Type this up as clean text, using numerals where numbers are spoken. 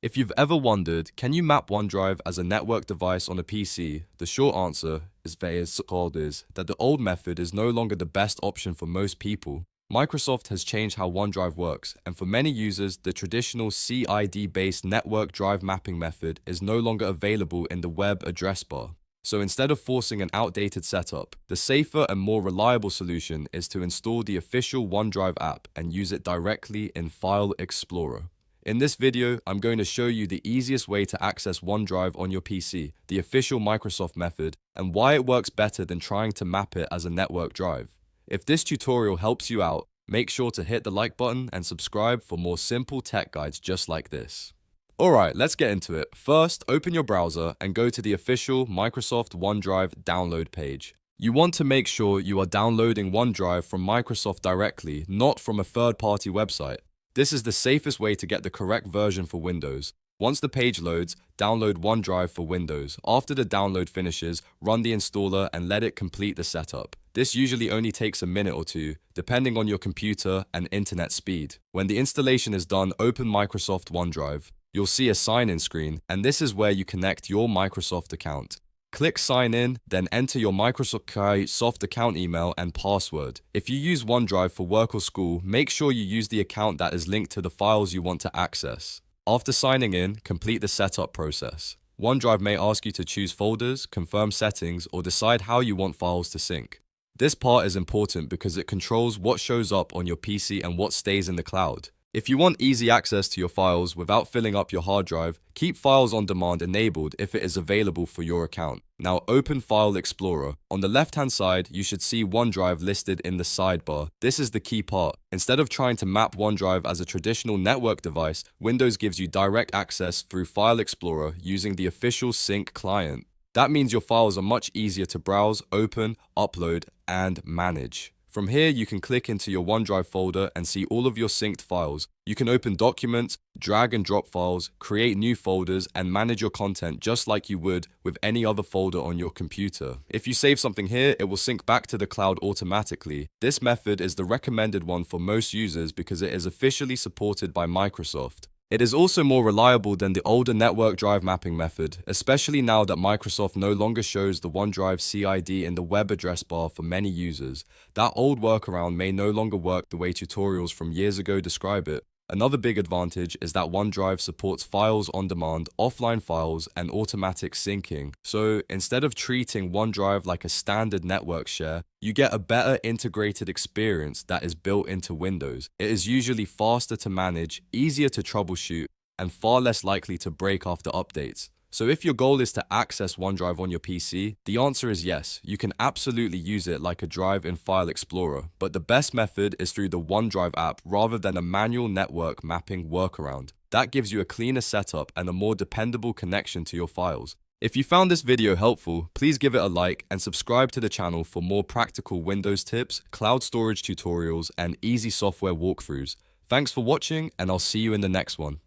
If you've ever wondered, can you map OneDrive as a network device on a PC? The short answer is that the old method is no longer the best option for most people. Microsoft has changed how OneDrive works, and for many users, the traditional CID-based network drive mapping method is no longer available in the web address bar. So instead of forcing an outdated setup, the safer and more reliable solution is to install the official OneDrive app and use it directly in File Explorer. In this video, I'm going to show you the easiest way to access OneDrive on your PC, the official Microsoft method, and why it works better than trying to map it as a network drive. If this tutorial helps you out, make sure to hit the like button and subscribe for more simple tech guides just like this. Alright, let's get into it. First, open your browser and go to the official Microsoft OneDrive download page. You want to make sure you are downloading OneDrive from Microsoft directly, not from a third-party website. This is the safest way to get the correct version for Windows. Once the page loads, download OneDrive for Windows. After the download finishes, run the installer and let it complete the setup. This usually only takes a minute or two, depending on your computer and internet speed. When the installation is done, open Microsoft OneDrive. You'll see a sign-in screen, and this is where you connect your Microsoft account. Click Sign In, then enter your Microsoft account email and password. If you use OneDrive for work or school, make sure you use the account that is linked to the files you want to access. After signing in, complete the setup process. OneDrive may ask you to choose folders, confirm settings, or decide how you want files to sync. This part is important because it controls what shows up on your PC and what stays in the cloud. If you want easy access to your files without filling up your hard drive, keep Files on Demand enabled if it is available for your account. Now open File Explorer. On the left-hand side, you should see OneDrive listed in the sidebar. This is the key part. Instead of trying to map OneDrive as a traditional network device, Windows gives you direct access through File Explorer using the official sync client. That means your files are much easier to browse, open, upload, and manage. From here, you can click into your OneDrive folder and see all of your synced files. You can open documents, drag and drop files, create new folders, and manage your content just like you would with any other folder on your computer. If you save something here, it will sync back to the cloud automatically. This method is the recommended one for most users because it is officially supported by Microsoft. It is also more reliable than the older network drive mapping method, especially now that Microsoft no longer shows the OneDrive CID in the web address bar for many users. That old workaround may no longer work the way tutorials from years ago describe it. Another big advantage is that OneDrive supports files on demand, offline files, and automatic syncing. So instead of treating OneDrive like a standard network share, you get a better integrated experience that is built into Windows. It is usually faster to manage, easier to troubleshoot, and far less likely to break after updates. So if your goal is to access OneDrive on your PC, the answer is yes, you can absolutely use it like a drive in File Explorer, but the best method is through the OneDrive app rather than a manual network mapping workaround. That gives you a cleaner setup and a more dependable connection to your files. If you found this video helpful, please give it a like and subscribe to the channel for more practical Windows tips, cloud storage tutorials, and easy software walkthroughs. Thanks for watching, and I'll see you in the next one.